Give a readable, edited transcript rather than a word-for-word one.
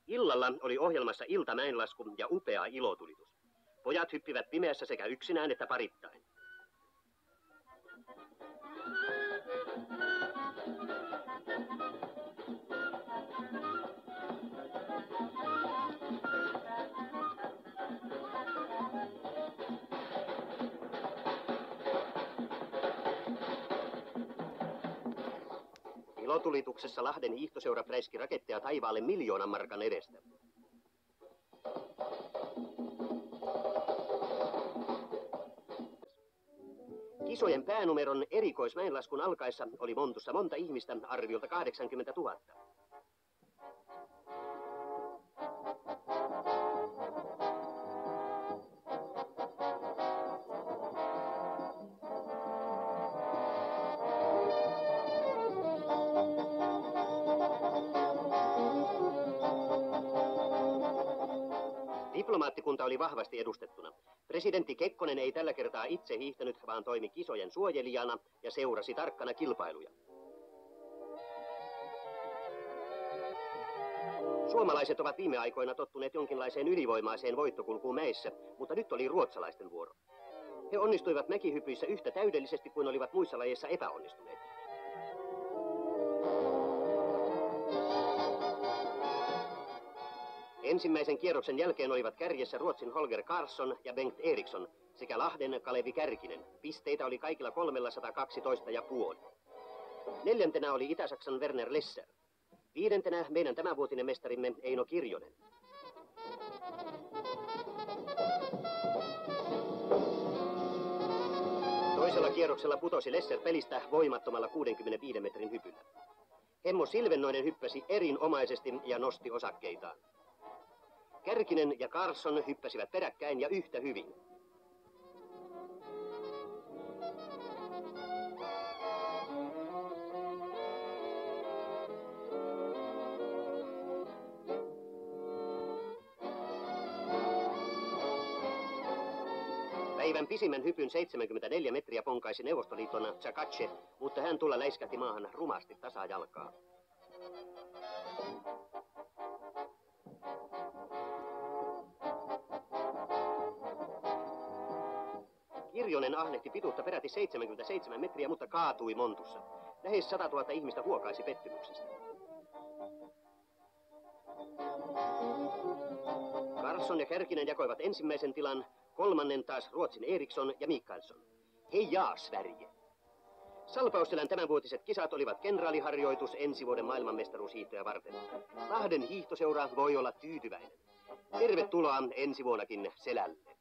Illalla oli ohjelmassa iltamäenlasku ja upea ilotulitus. Pojat hyppivät pimeässä sekä yksinään että parittain. Ilotulituksessa Lahden hiihtoseura präiski raketteja taivaalle 1 000 000 markan edestä. Kisojen päänumeron erikoismäenlaskun alkaessa oli Montussa monta ihmistä, arviolta 80 000. Diplomaattikunta oli vahvasti edustettuna. Presidentti Kekkonen ei tällä kertaa itse hiihtänyt, vaan toimi kisojen suojelijana ja seurasi tarkkana kilpailuja. Suomalaiset ovat viime aikoina tottuneet jonkinlaiseen ylivoimaiseen voittokulkuun mäissä, mutta nyt oli ruotsalaisten vuoro. He onnistuivat mäkihypyissä yhtä täydellisesti kuin olivat muissa lajeissa epäonnistuneet. Ensimmäisen kierroksen jälkeen olivat kärjessä Ruotsin Holger Karlsson ja Bengt Eriksson sekä Lahden Kalevi Kärkinen. Pisteitä oli kaikilla 312,5. Neljäntenä oli Itä-Saksan Werner Lesser. Viidentenä meidän tämänvuotinen mestarimme Eino Kirjonen. Toisella kierroksella putosi Lesser pelistä voimattomalla 65 metrin hypyllä. Hemmo Silvennoinen hyppäsi erinomaisesti ja nosti osakkeitaan. Kärkinen ja Karlsson hyppäsivät peräkkäin ja yhtä hyvin. Päivän pisimmän hypyn 74 metriä ponkaisi Neuvostoliiton Tsakache, mutta hän tulla läiskähti maahan rumasti tasajalkaa. Kirjonen ahnehti pituutta peräti 77 metriä, mutta kaatui Montussa. Lähes 100 000 ihmistä huokaisi pettymyksestä. Karlsson ja Kärkinen jakoivat ensimmäisen tilan, kolmannen taas Ruotsin Eriksson ja Mikaelsson. Heijaa Sverige! Salpausselän tämänvuotiset kisat olivat kenraaliharjoitus ensi vuoden maailmanmestaruushiihtoja varten. Lahden hiihtoseura voi olla tyytyväinen. Tervetuloa ensi vuonnakin selälle.